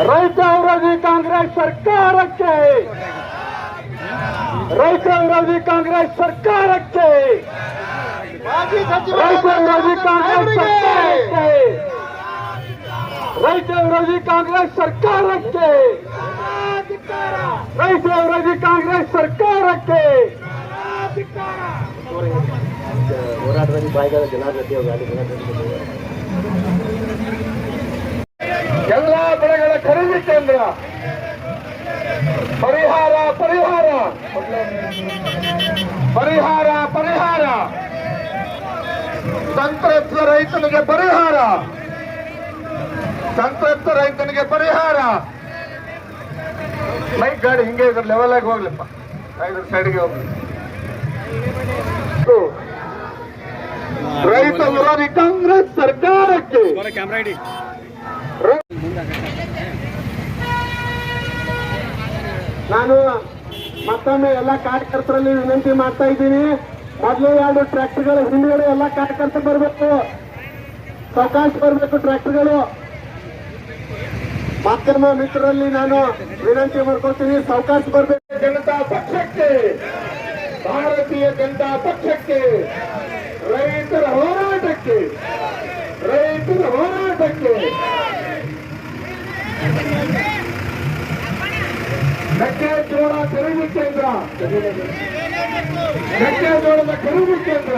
ರೈತ ವಿರೋಧಿ ಕಾಂಗ್ರೆಸ್ ಸರ್ಕಾರಕ್ಕೆ, ರೈತ ವಿರೋಧಿ ಕಾಂಗ್ರೆಸ್ ಸರ್ಕಾರಕ್ಕೆ, ರೈತ ವಿರೋಧಿ ಕಾಂಗ್ರೆಸ್ ಸರ್ಕಾರಕ್ಕೆ, ರೈತ ವಿರೋಧಿ ಕಾಂಗ್ರೆಸ್ ಸರ್ಕಾರಕ್ಕೆ, ರೈತ ವಿರೋಧಿ ಕಾಂಗ್ರೆಸ್ ಸರ್ಕಾರಕ್ಕೆ. ಹೋರಾಟದಲ್ಲಿ ಬಾಯಿಗಳ ಜನಾರ್ದತಿ ಎಲ್ಲ ಬೆಳೆಗಳ ಖರೀದಿ ಕೇಂದ್ರ ಪರಿಹಾರ ಪರಿಹಾರ ಪರಿಹಾರ ಪರಿಹಾರ ಸಂತ್ರಸ್ತ ರೈತನಿಗೆ ಪರಿಹಾರ, ಸಂತ್ರಸ್ತ ರೈತನಿಗೆ ಪರಿಹಾರ. ಮೈಕ್ ಗಾಡಿ ಹಿಂಗೆ ಇದ್ರ ಲೆವೆಲ್ ಆಗಿ ಹೋಗ್ಲಿಪ್ಪ, ಇದ್ರ ಸೈಡ್ಗೆ ಹೋಗ್ಲಿ. ರೈತ ವಿರೋಧಿ ಕಾಂಗ್ರೆಸ್ ಸರ್ಕಾರಕ್ಕೆ ನಾನು ಮತ್ತೊಮ್ಮೆ ಎಲ್ಲ ಕಾರ್ಯಕರ್ತರಲ್ಲಿ ವಿನಂತಿ ಮಾಡ್ತಾ ಇದ್ದೀನಿ. ಮೊದಲು 2 ಟ್ರ್ಯಾಕ್ಟರ್ಗಳು ಹಿಂದ್ಗಡೆ ಎಲ್ಲ ಕಾರ್ಯಕರ್ತರು ಬರಬೇಕು, ಸಾವಕಾಶ ಬರಬೇಕು ಟ್ರ್ಯಾಕ್ಟರ್ಗಳು. ಮಾಧ್ಯಮ ಮಿತ್ರರಲ್ಲಿ ನಾನು ವಿನಂತಿ ಮಾಡ್ಕೊಳ್ತೀನಿ, ಸಾವಕಾಶ ಬರಬೇಕು. ಜನತಾ ಪಕ್ಷಕ್ಕೆ, ಭಾರತೀಯ ಜನತಾ ಪಕ್ಷಕ್ಕೆ, ರೈತರ ಹೋರಾಟಕ್ಕೆ, ರೈತರ ಹೋರಾಟಕ್ಕೆ. ಮೆಕ್ಕೆಜೋಳ ಖರೀದಿ ಕೇಂದ್ರ, ಮೆಕ್ಕೆಜೋಳದ ಖರೀದಿ ಕೇಂದ್ರ